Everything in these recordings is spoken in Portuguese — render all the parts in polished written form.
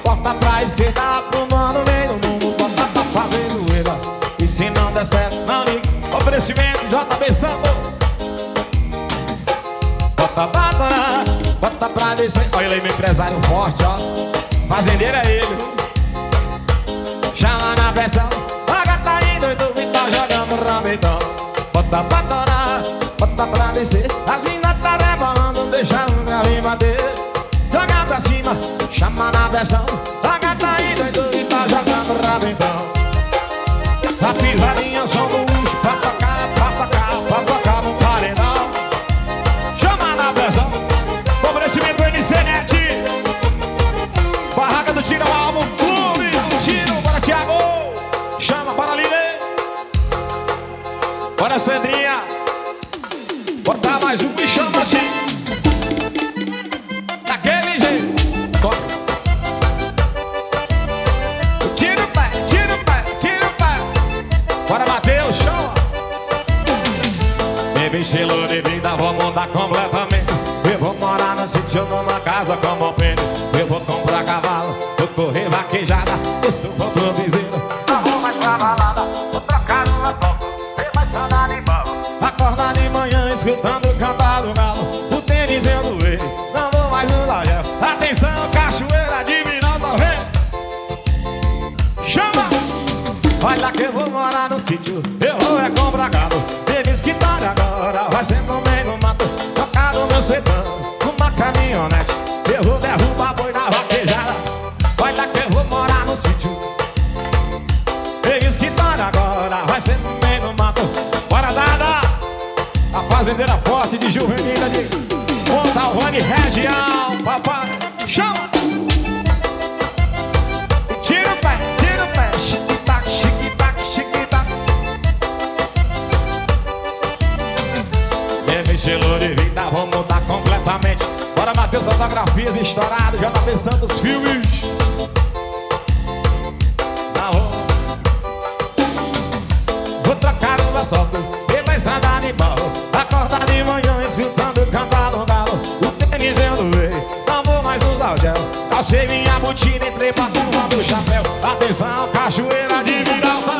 bota pra esquerda, pro mano meio mundo, bota pra fazer zoeira. E se não der certo, não liga. Oferecimento JB Santos. Bota pra torar, bota pra descer. Olha ele aí, meu empresário forte, ó. Fazendeiro é ele. Chama na versão, a gata indo e tu me tá jogando rabetão. Bota pra torar, bota pra descer. As minas tá rebolando, deixa o galinho bater. Joga pra cima, chama na versão, a gata indo e tu me tá jogando rabetão. A pisadinha som do luxo pra tocar no paredão. Chama na versão, oferecimento NCNet. Barraca do Tiro Álbum Clube. Tiro, bora Thiago. Chama para Lili. Bora Sandrinha. Bota mais um e chama assim. Daquele jeito. Tira o pé, tira o pé, tira o pé. Bora Matheus, chama. Bebê estilo de vida, vou mudar completamente. Eu vou morar no sítio, numa casa com o pênis. Eu vou comprar cavalo, vou correr vaquejada. Isso vou pro vizinho, arruma mais pra balada. Vou trocar uma foto, ver mais pra de bala. Acordar de manhã escutando cantar do galo. O tênis eu doei, não vou mais usar gel. Atenção, cachoeira de Vinal, tô vendo. Chama! Olha que eu vou morar no sítio, eu vou é comprar galo. Tênis que tá agora, vai ser no meio do mato. Tocar no meu sedã, numa caminhonete. Eu vou derrubar boi na vaquejada. Olha que eu vou morar no sítio. Eles que tá agora, vai ser no meio do mato. Bora dada, a fazendeira forte de Juvenina de Montalvani região, papai. Chama! Tira o pé, tira o pé. Chiquitac, chiquitac, chiquitac. Bebê estilo de vida, vou mudar completamente. Bora Matheus Fotografias estourado, JB Santos Filmes. Vou trocar uma solta, e vai estrada de balo. Acordar de manhã escutando cantar no galo. O tênis eu doei, não vou mais usar o gel. Calcei minha botina, entrei pra turma do chapéu. Atenção, cachoeira de Viralta.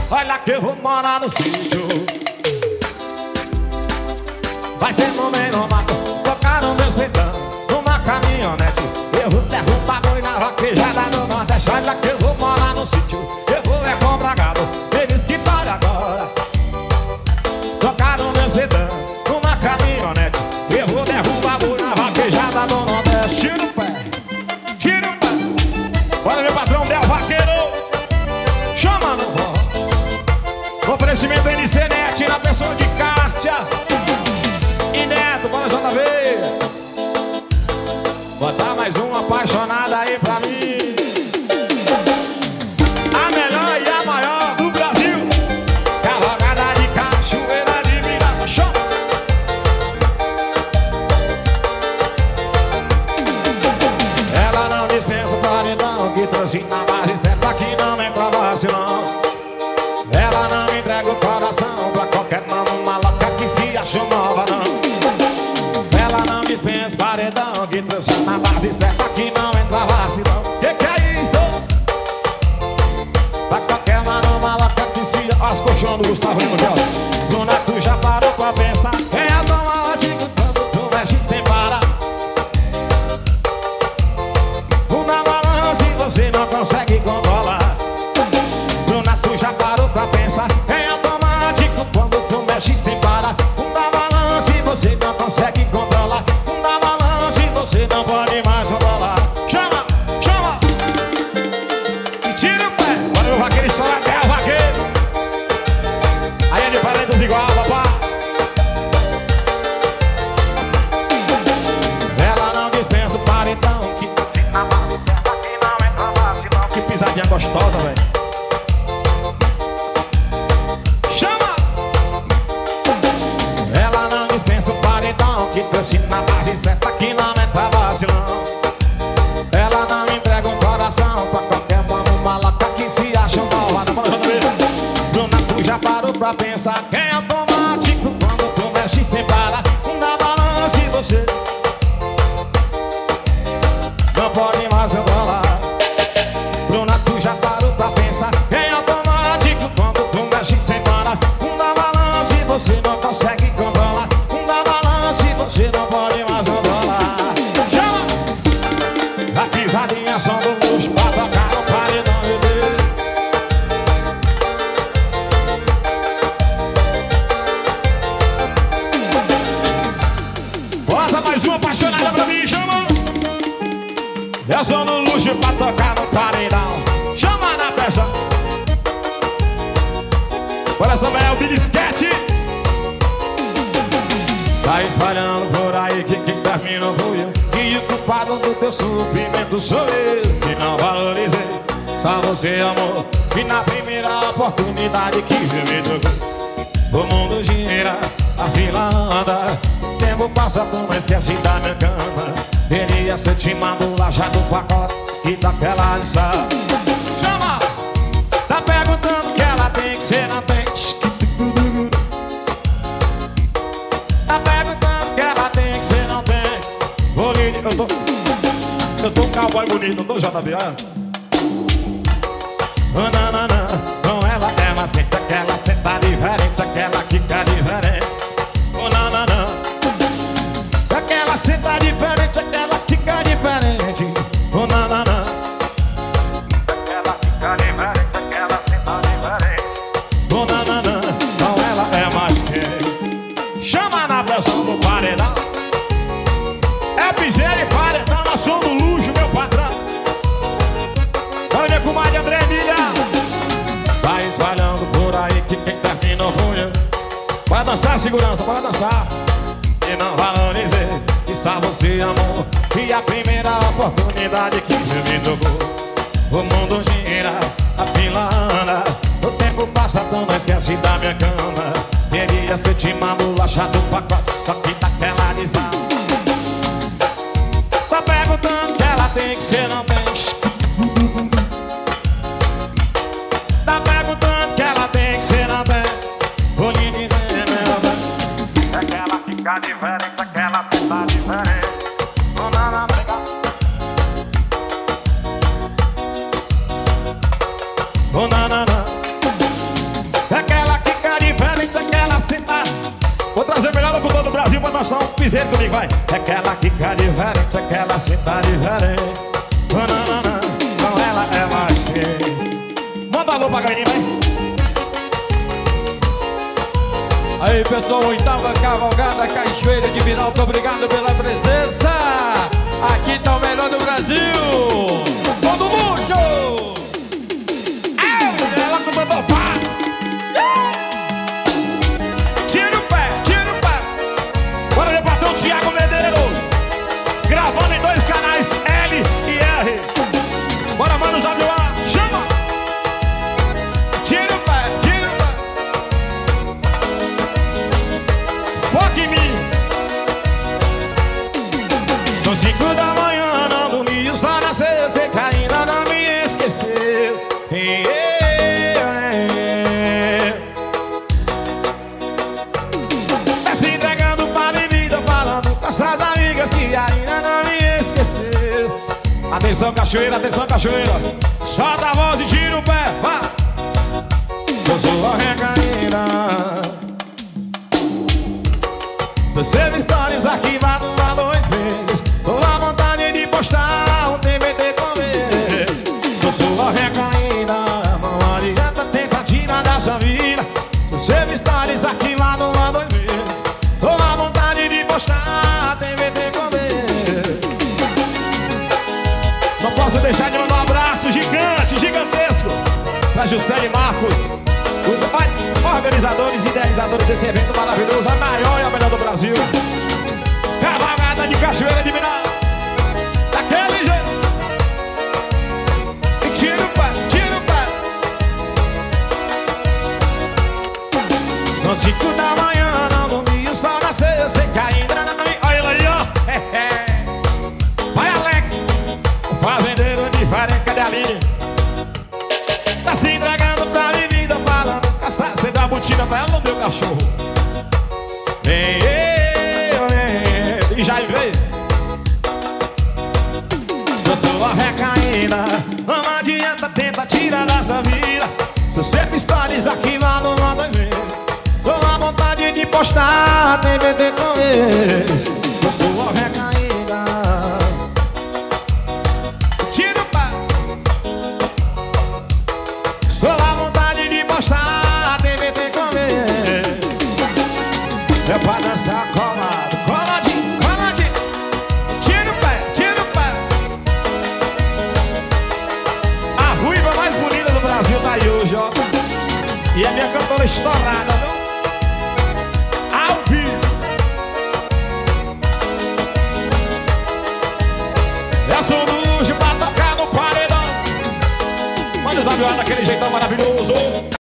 Olha que eu vou morar no sítio. Vai ser no meio do mato, tocar no meu sedã, numa caminhonete. Eu vou derrubar boi na vaquejada do Nordeste. Olha que eu vou morar no sítio, eu vou é comprar gado. Eles que param agora, tocar no meu sedã, numa caminhonete. Eu vou derrubar boi na vaquejada do Nordeste. Tira o pé, tira o pé. Bora meu patrão Del Vaqueiro. Chama no vó. Oferecimento NCNet na pessoa de Cássia e Neto, bora JV. Botar mais uma apaixonada aí pra mim. A melhor e a maior do Brasil. Cavalgada de cachoeira de Miranda. Show! Ela não dispensa o paredão que trouxe na base certa, que não entra vacilão. Ela não entrega o coração pra qualquer mano maloca que se acha nova, não. Ela não dispensa paredão que trouxe na base certa, que não entra vacilão. Que é isso? Pra qualquer mano maloca que se... Olha as colchões do Gustavo Lima, Bruna, tu já parou pra pensar? É tão ótimo quando tu mexe sem parar. Uma balança e você não consegue controlar. Bruna, tu já parou pra pensar? É automático quando tu mexe sem parar. Uma balança e você não consegue controlar. Uma balança e você não pode mais controlar. Chama, chama. E tira o pé. Bora meu vaqueiro, estoura até o vaqueiro. Aí é de parentes igual, papá. Ela não dispensa o paredão que na base certa, que não entra vacilão. Que pisadinha gostosa, velho. Que trouxe na base certa, que não entra vacilão. Ela não entrega um coração pra qualquer mano maloca que se acha malvada. Bruna, tu já parou pra pensar? Que é automático quando tu mexe sem parar. Dá balança e você não pode mais controlar. Olha pra mim, chama. Eu sou no luxo pra tocar no paredão. Chama na pressão. Olha essa velha, o Bilisquete. Tá espalhando por aí que quem terminou fui eu. E o culpado do teu sofrimento sou eu. Que não valorizei, só você amor. E na primeira oportunidade que me tocou, o mundo gira, a fila anda. O tempo passa, tu não esquece da minha cama. Queria ser timado lá já do pacote e daquela lição. Chama! Tá perguntando que ela tem que ser, não tem. Tá perguntando que ela tem que ser, não tem. Bolinho, eu tô um cowboy bonito, não tô JBA. Oh, nanana, com ela é mais quente, aquela senta diferente, aquela quica diferente. Oh, nanana, aquela senta diferente, aquela quica diferente. Oh, nanana, aquela quica diferente, aquela senta diferente. Oh, nanana, com ela é mais quente. Chama na pressão do paredão. É piseira e paredão, nós somos luxo, meu patrão. Olha minha comadre André Milha. Vai espalhando por aí que quem terminou fui eu. Vai dançar, segurança, bora dançar. E não valorizei, que só você amor. E a primeira oportunidade que me tocou, o mundo gira, a fila anda. O tempo passa, tu não esquece da minha cama. Queria ser timado, achar do pacote, só que daquela lisão. Tá perguntando que ela tem que ser, não tem. Tá perguntando que ela tem que ser, não tem. Vou lhe dizer, meu bem, aquela fica diferente, aquela senta diferente. Não dá na briga. Oh, nanana, aquela fica diferente, aquela senta. Vou trazer melhor pro todo o Brasil pra dançar um piseiro comigo, vai. Aquela fica diferente, aquela senta diferente. Oh, nanana, com ela é mais que. Manda alô pra Gaininha, vai. Aí pessoal, oitava cavalgada Cachoeira de Minalto, obrigado pela presença. Aqui tá o melhor do Brasil. Todo luxo. Ela com o babá. Tira o pé, tira o pé. Bora ver o patrão Thiago Medeiros, gravando em 2 canais, L e R. Bora, mano, WA, chama. Tira o pé, tira o pé. Foca em mim. São 5 da manhã, não dormi, o sol nasceu, sei que ainda não me esqueceu. Tá se entregando pra bebida, falando com essas amigas que ainda não me esqueceu. Atenção, cachoeira, solta a voz e tira o pé, vá. Sou sua recaída. Você me stories arquivado há 2 meses. Tô à vontade de postar um TBT com eles. Sou sua recaída, não adianta tentar tirar da sua vida. Você me stories arquivado há 2 meses. Tô à vontade de postar TBT com eles. Não posso deixar de mandar um abraço gigante, gigantesco pra Juscelia e Marcos, os organizadores e idealizadores desse evento maravilhoso, a maior e a melhor do Brasil. Cavalgada de Cachoeira de Minas, daquele jeito. E tira o pé, tira o pé. São 5 da manhã, não dormi, o sol nasceu, eu sei que ainda não me... Olha ele aí, ó. Vai, Alex, o fazendeiro de farinha, cadê a linha? Tá se entregando pra bebida, falando caçar. Você dá a botina pra ela, não deu cachorro. E já veio. Sou sua recaída, não adianta tentar tirar dessa vida. Se você stories arquivado lá 2 vezes. Tô à vontade de postar TBT com eles. Sou sua recaída. Tira o pé. Estou à vontade de postar TBT com eles. É pra dançar colado, coladinho, coladinho. viola estourada, viu? Ao vivo. É som do luxo pra tocar no paredão. Manda essa viola daquele jeitão maravilhoso.